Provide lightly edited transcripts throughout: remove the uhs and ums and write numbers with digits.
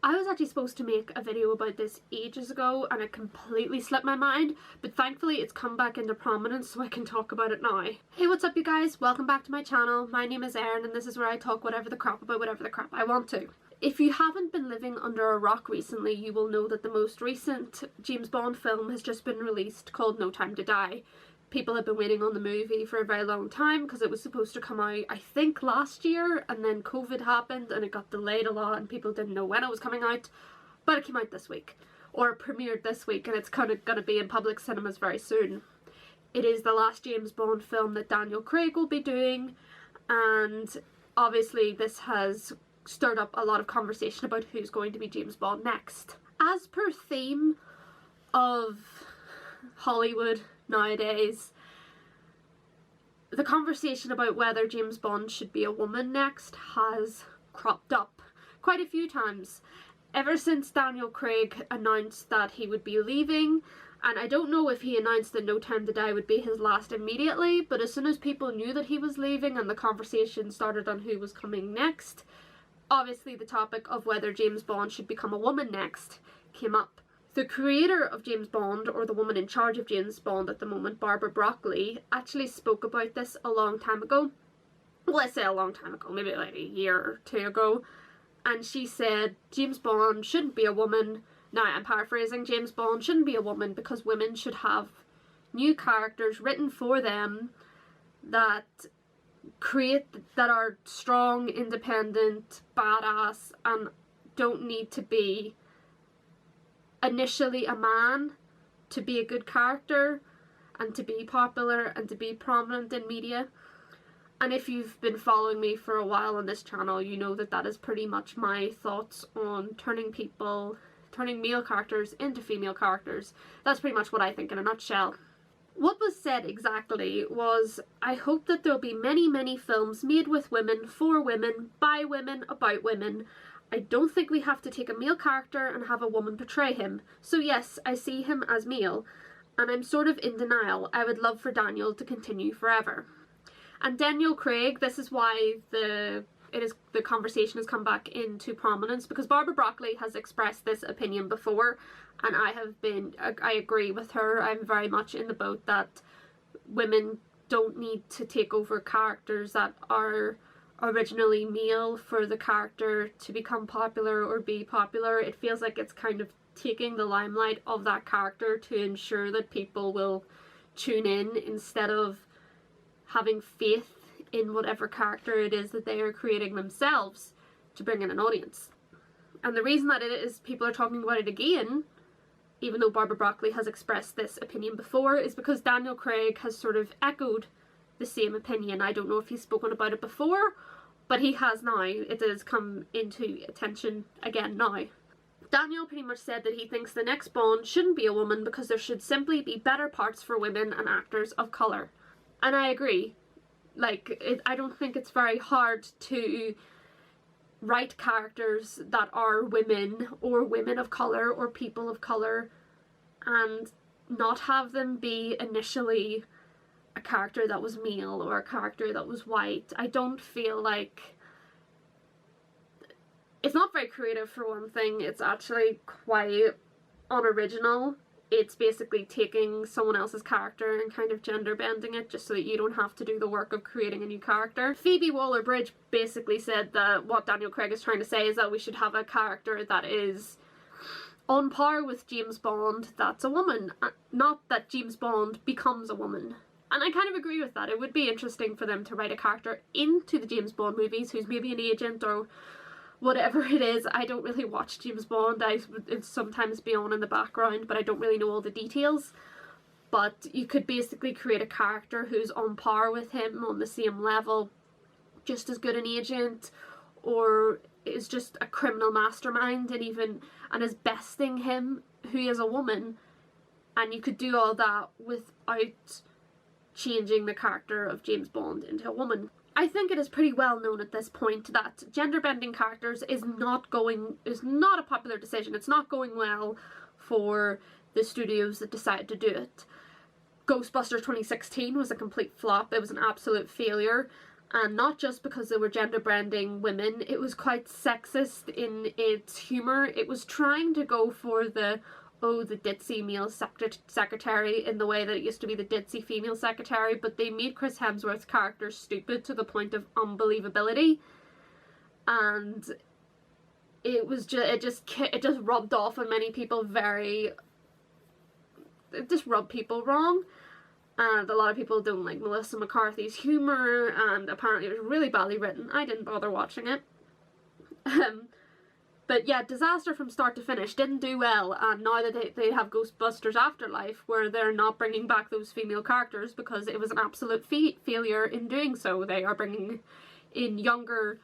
I was actually supposed to make a video about this ages ago and it completely slipped my mind, but thankfully it's come back into prominence so I can talk about it now. Hey, what's up you guys? Welcome back to my channel. My name is Erin and this is where I talk whatever the crap about whatever the crap I want to. If you haven't been living under a rock recently, you will know that the most recent James Bond film has just been released called No Time to Die. People have been waiting on the movie for a very long time because it was supposed to come out I think last year, and then COVID happened and it got delayed a lot and people didn't know when it was coming out, but it came out this week, or it premiered this week, and it's kind of going to be in public cinemas very soon. It is the last James Bond film that Daniel Craig will be doing, and obviously this has stirred up a lot of conversation about who's going to be James Bond next. As per theme of Hollywood nowadays, the conversation about whether James Bond should be a woman next has cropped up quite a few times ever since Daniel Craig announced that he would be leaving. And I don't know if he announced that No Time to Die would be his last immediately, but as soon as people knew that he was leaving and the conversation started on who was coming next, obviously the topic of whether James Bond should become a woman next came up. The creator of James Bond, or the woman in charge of James Bond at the moment, Barbara Broccoli, actually spoke about this a long time ago. Well, I say a long time ago, maybe like a year or two ago. And she said James Bond shouldn't be a woman. Now, I'm paraphrasing. James Bond shouldn't be a woman because women should have new characters written for them that are strong, independent, badass, and don't need to be initially a man to be a good character and to be popular and to be prominent in media. And if you've been following me for a while on this channel, you know that that is pretty much my thoughts on turning male characters into female characters. That's pretty much what I think in a nutshell. What was said exactly was, I hope that there'll be many films made with women, for women, by women, about women. I don't think we have to take a male character and have a woman portray him. So yes, I see him as male, and I'm sort of in denial. I would love for Daniel to continue forever. And Daniel Craig, this is why the conversation has come back into prominence, because Barbara Broccoli has expressed this opinion before, and I agree with her. I'm very much in the boat that women don't need to take over characters that are originally male for the character to become popular or be popular. It feels like it's kind of taking the limelight of that character to ensure that people will tune in, instead of having faith in whatever character it is that they are creating themselves to bring in an audience. And the reason that it is people are talking about it again, even though Barbara Broccoli has expressed this opinion before, is because Daniel Craig has sort of echoed the same opinion. I don't know if he's spoken about it before, but he has now. It has come into attention again now. Daniel pretty much said that he thinks the next Bond shouldn't be a woman because there should simply be better parts for women and actors of colour. And I agree. Like, I don't think it's very hard to write characters that are women, or women of colour, or people of colour, and not have them be initially a character that was male or a character that was white. I don't feel like... It's not very creative, for one thing. It's actually quite unoriginal. It's basically taking someone else's character and kind of gender bending it just so that you don't have to do the work of creating a new character. Phoebe Waller-Bridge basically said that what Daniel Craig is trying to say is that we should have a character that is on par with James Bond that's a woman, not that James Bond becomes a woman. And I kind of agree with that. It would be interesting for them to write a character into the James Bond movies who's maybe an agent or whatever it is. I don't really watch James Bond. It sometimes be on in the background, but I don't really know all the details. But you could basically create a character who's on par with him, on the same level, just as good an agent, or is just a criminal mastermind and is besting him, who is a woman. And you could do all that without changing the character of James Bond into a woman. I think it is pretty well known at this point that gender bending characters is not a popular decision. It's not going well for the studios that decided to do it. Ghostbusters 2016 was a complete flop. It was an absolute failure, And not just because they were gender bending women, it was quite sexist in its humour. It was trying to go for the ditzy male secretary in the way that it used to be the ditzy female secretary, but they made Chris Hemsworth's character stupid to the point of unbelievability, and it just rubbed off on many people it just rubbed people wrong. And a lot of people don't like Melissa McCarthy's humour, and apparently it was really badly written. I didn't bother watching it. But yeah, disaster from start to finish. Didn't do well, and now that they have Ghostbusters Afterlife, where they're not bringing back those female characters because it was an absolute failure in doing so. They are bringing in younger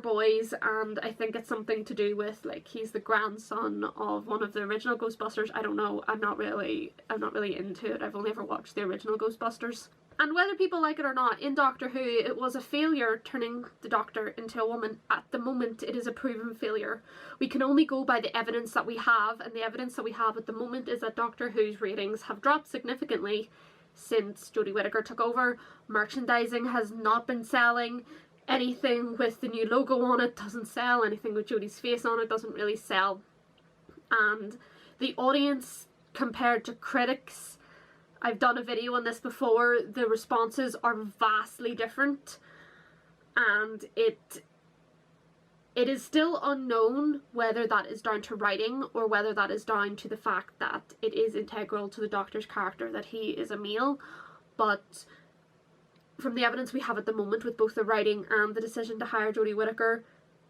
boys, and I think it's something to do with, like, he's the grandson of one of the original Ghostbusters. I don't know. I'm not really into it. I've only ever watched the original Ghostbusters. And whether people like it or not, in Doctor Who, it was a failure turning the Doctor into a woman. At the moment, it is a proven failure. We can only go by the evidence that we have, and the evidence that we have at the moment is that Doctor Who's ratings have dropped significantly since Jodie Whittaker took over. Merchandising has not been selling. Anything with the new logo on it doesn't sell. Anything with Jodie's face on it doesn't really sell. And the audience compared to critics, I've done a video on this before, the responses are vastly different, and it is still unknown whether that is down to writing or whether that is down to the fact that it is integral to the Doctor's character that he is a male. But from the evidence we have at the moment with both the writing and the decision to hire Jodie Whittaker,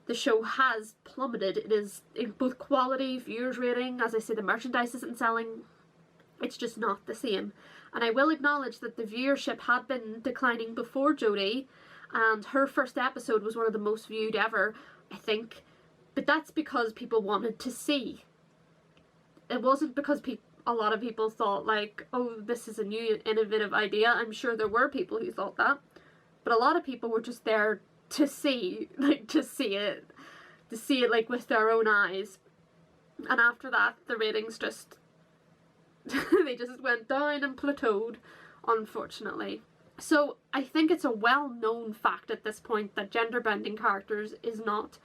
the show has plummeted. It is in both quality, viewers rating, as I say, the merchandise isn't selling. It's just not the same. And I will acknowledge that the viewership had been declining before Jodie, and her first episode was one of the most viewed ever, I think. But that's because people wanted to see. It wasn't because a lot of people thought, like, oh, this is a new innovative idea. I'm sure there were people who thought that. But a lot of people were just there to see, to see it like with their own eyes. And after that, the ratings just they just went down and plateaued, unfortunately. So I think it's a well-known fact at this point that gender-bending characters is not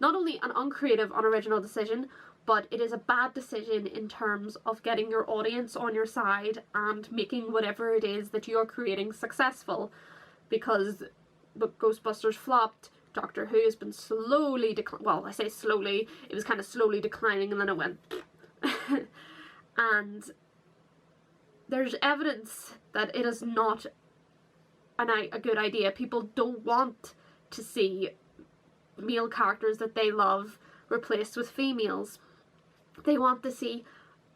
only an uncreative, unoriginal decision, but it is a bad decision in terms of getting your audience on your side and making whatever it is that you're creating successful. Because Ghostbusters flopped, Doctor Who has been slowly well, I say slowly, it was kind of slowly declining and then it went and there's evidence that it is not a good idea. People don't want to see male characters that they love replaced with females. They want to see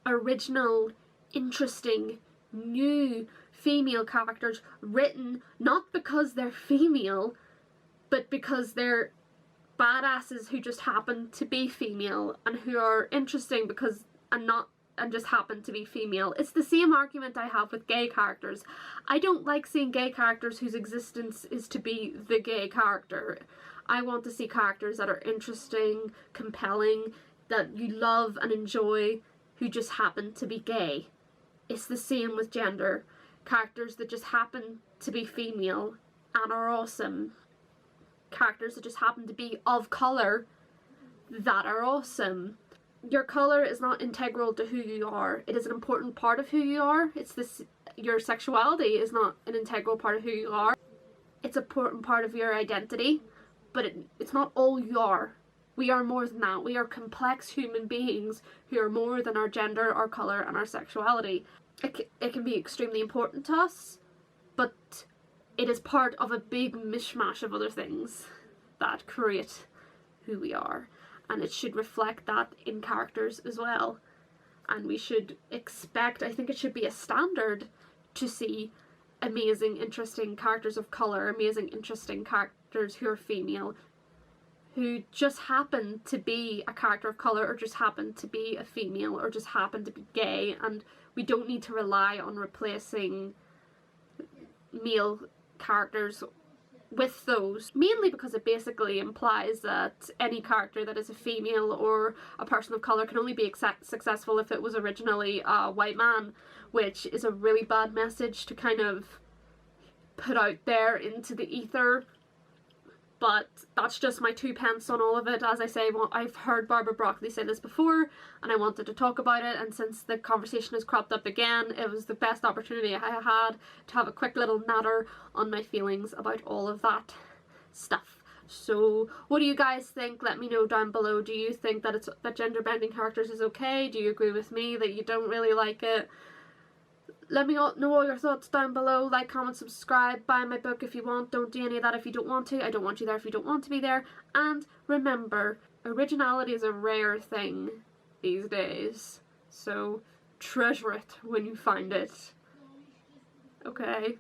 original, interesting, new female characters written not because they're female, but because they're badasses who just happen to be female and who are interesting and just happen to be female. It's the same argument I have with gay characters. I don't like seeing gay characters whose existence is to be the gay character. I want to see characters that are interesting, compelling, that you love and enjoy, who just happen to be gay. It's the same with gender. Characters that just happen to be female and are awesome. Characters that just happen to be of colour that are awesome. Your colour is not integral to who you are. It is an important part of who you are. Your sexuality is not an integral part of who you are. It's an important part of your identity, but it's not all you are. We are more than that. We are complex human beings who are more than our gender, our colour and our sexuality. It can be extremely important to us, but it is part of a big mishmash of other things that create who we are. And it should reflect that in characters as well. And we should expect, I think it should be a standard to see amazing, interesting characters of colour, amazing, interesting characters who are female, who just happen to be a character of colour, or just happen to be a female, or just happen to be gay, and we don't need to rely on replacing male characters with those, mainly because it basically implies that any character that is a female or a person of colour can only be successful if it was originally a white man, which is a really bad message to kind of put out there into the ether but that's just my 2 pence on all of it. As I say, I've heard Barbara Broccoli say this before and I wanted to talk about it, and since the conversation has cropped up again, it was the best opportunity I had to have a quick little natter on my feelings about all of that stuff. So what do you guys think? Let me know down below. Do you think that that gender bending characters is okay? Do you agree with me that you don't really like it? Let me know all your thoughts down below. Like, comment, subscribe, buy my book if you want. Don't do any of that if you don't want to. I don't want you there if you don't want to be there. And remember, originality is a rare thing these days, so treasure it when you find it. Okay?